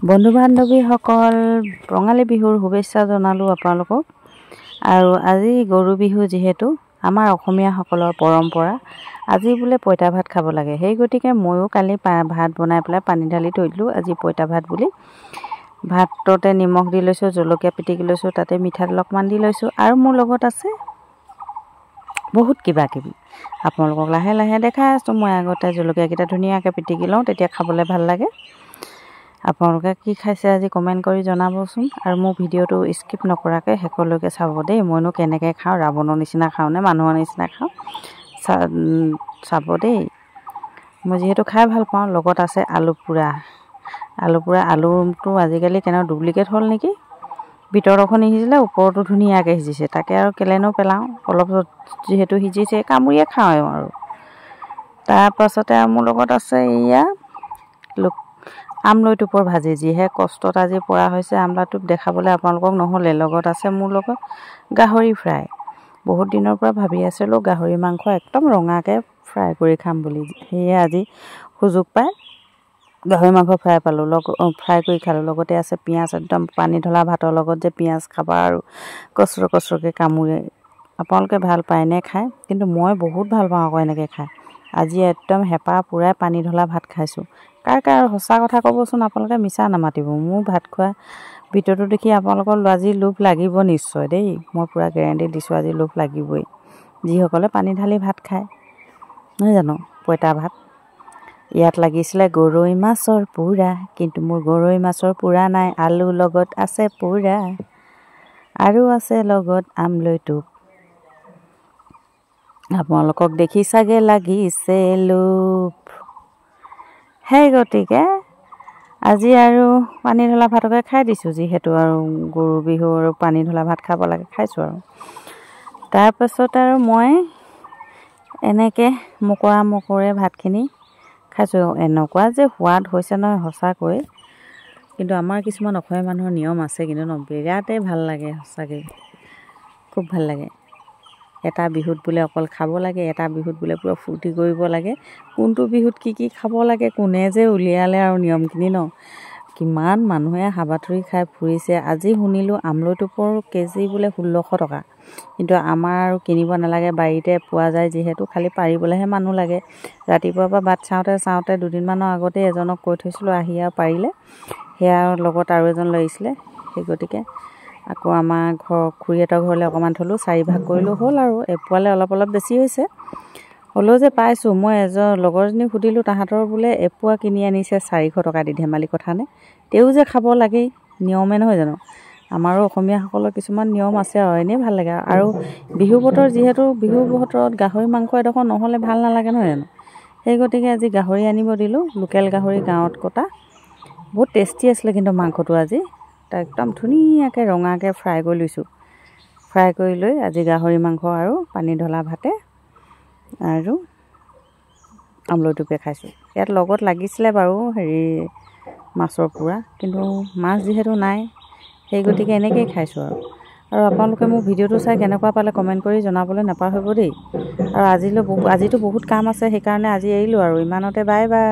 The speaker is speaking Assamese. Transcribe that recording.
বন্ধু বান্ধৱীসকল ৰঙালী বিহুৰ শুভেচ্ছা জনালোঁ আপোনালোকক। আৰু আজি গৰু বিহু, যিহেতু আমাৰ অসমীয়াসকলৰ পৰম্পৰা, আজি বোলে পঁইতা ভাত খাব লাগে। সেই গতিকে ময়ো কালি ভাত বনাই পেলাই পানী ঢালি থৈ দিলোঁ। আজি পঁইতা ভাত বুলি ভাততে নিমখ দি লৈছোঁ, জলকীয়া পিটিকি লৈছোঁ, তাতে মিঠাতেল অকণমান দি লৈছোঁ। আৰু মোৰ লগত আছে বহুত কিবা কিবি, আপোনালোকক লাহে লাহে দেখাই আছোঁ। মই আগতে জলকীয়াকেইটা ধুনীয়াকৈ পিটিকি লওঁ, তেতিয়া খাবলৈ ভাল লাগে। আপোনালোকে কি খাইছে আজি কমেণ্ট কৰি জনাবচোন। আৰু মোৰ ভিডিঅ'টো স্কিপ নকৰাকৈ শেষলৈকে চাব দেই। মইনো কেনেকৈ খাওঁ, ৰাৱণৰ নিচিনা খাওঁ নে মানুহৰ নিচিনা খাওঁ, চাব দেই। মই যিহেতু খাই ভাল পাওঁ। লগত আছে আলু পোৰা। আলুটো আজিকালি কেনে ডুপ্লিকেট হ'ল নেকি, ভিতৰৰখন সিজিলে ওপৰতো ধুনীয়াকৈ সিজিছে। তাকে আৰু কেলেনো পেলাওঁ, অলপ যিহেতু সিজিছে কামুৰিয়ে খাওঁ আৰু। তাৰপাছতে আৰু মোৰ লগত আছে এয়া আমলৈ টোপৰ ভাজি, যিহে কষ্টত আজি পৰা হৈছে। আমলাটোপ দেখাবলৈ আপোনালোকক নহ'লে। লগত আছে মোৰ লগত গাহৰি ফ্ৰাই। বহুত দিনৰ পৰা ভাবি আছিলোঁ গাহৰি মাংস একদম ৰঙাকৈ ফ্ৰাই কৰি খাম বুলি। সেয়ে আজি সুযোগ পাই গাহৰি মাংস ফ্ৰাই কৰি খালোঁ। লগতে আছে পিঁয়াজ, একদম পানী ঢলা ভাতৰ লগত যে পিঁয়াজ খাবা আৰু কচৰকৈ কামুৰি। আপোনালোকে ভাল পায়নে খায়? কিন্তু মই বহুত ভাল পাওঁ আকৌ এনেকৈ খাই। আজি একদম হেঁপাহ পূৰাই পানী ঢলা ভাত খাইছোঁ। কাৰ সঁচা কথা ক'বচোন, আপোনালোকে মিছা নামাতিব। মোৰ ভাত খোৱা ভিডিঅ'টো দেখি আপোনালোকৰ আজি লোভ লাগিব নিশ্চয় দেই। মই পূৰা গেৰেণ্টি দিছোঁ, আজি লোভ লাগিবই। যিসকলে পানী ঢালি ভাত খায়, নহয় জানো, পঁইতা ভাত। ইয়াত লাগিছিলে গৰৈ মাছৰ পোৰা, কিন্তু মোৰ গৰৈ মাছৰ পোৰা নাই। আলু লগত আছে পোৰা, আৰু আছে লগত আমলৈ টোপ। আপোনালোকক দেখি চাগে লাগিছে লোভ। সেই গতিকে আজি আৰু পানী ঢলা ভাতকে খাই দিছোঁ। যিহেতু আৰু গৰু বিহু আৰু পানী ঢলা ভাত খাব লাগে, খাইছোঁ আৰু। তাৰপাছত আৰু মই এনেকৈ মকৰে ভাতখিনি খাইছোঁ। এনেকুৱা যে সোৱাদ হৈছে নহয় সঁচাকৈ। কিন্তু আমাৰ কিছুমান অসমীয়া মানুহৰ নিয়ম আছে কিন্তু বিৰাটেই ভাল লাগে সঁচাকৈ, খুব ভাল লাগে। এটা বিহুত বোলে অকল খাব লাগে, এটা বিহুত বোলে পূৰা ফূৰ্তি কৰিব লাগে। কোনটো বিহুত কি খাব লাগে, কোনে যে উলিয়ালে আৰু নিয়মখিনি ন। কিমান মানুহে হাবাথুৰি খাই ফুৰিছে। আজি শুনিলোঁ আমলৈ টোপৰ কেজি বোলে 1600 টকা। কিন্তু আমাৰ আৰু কিনিব নালাগে, বাৰীতে পোৱা যায় যিহেতু, খালি পাৰিবলৈহে মানুহ লাগে। ৰাতিপুৱাৰ পৰা বাট চাওঁতে দুদিনমানৰ আগতে এজনক কৈ থৈছিলোঁ, আহি আৰু পাৰিলে। সেয়া লগত আৰু এজন লৈ আহিছিলে। সেই গতিকে আকৌ আমাৰ খুৰীহঁতৰ ঘৰলৈ অকণমান থ'লোঁ, 4 ভাগ কৰিলোঁ, হ'ল আৰু এপোৱালে অলপ বেছি হৈছে। হ'লেও যে পাইছোঁ, মই লগৰজনীক সুধিলোঁ, তাহাঁতৰ বোলে এপোৱা কিনি আনিছে 400 টকা দি। ধেমালি কথা নে? তেও যে খাব লাগেই, নিয়মে নহয় জানো। আমাৰো অসমীয়াসকলৰ কিছুমান নিয়ম আছে আৰু, এনেই ভাল লাগে। আৰু বিহু বতৰ যিহেতু, বিহু বতৰত গাহৰি মাংস এডোখৰ নহ'লে ভাল নালাগে নহয় জানো। সেই গতিকে আজি গাহৰি আনিব দিলোঁ, লোকেল গাহৰি গাঁৱত কটা। বহুত টেষ্টি আছিলে কিন্তু মাংসটো আজি। তাক একদম ধুনীয়াকৈ ৰঙাকৈ ফ্ৰাই কৰি লৈছোঁ। ফ্ৰাই কৰি লৈ আজি গাহৰি মাংস আৰু পানী ঢলা ভাতে আৰু আমলৈ টোপে খাইছোঁ। ইয়াত লগত লাগিছিলে বাৰু মাছৰ পোৰা, কিন্তু মাছ যিহেতু নাই, সেই গতিকে এনেকৈয়ে খাইছোঁ আৰু। আপোনালোকে মোৰ ভিডিঅ'টো চাই কেনেকুৱা পালে কমেণ্ট কৰি জনাবলৈ নাপাহৰিব দেই। আৰু আজিতো বহুত কাম আছে, সেইকাৰণে আজি এৰিলোঁ আৰু ইমানতে। Bye bye.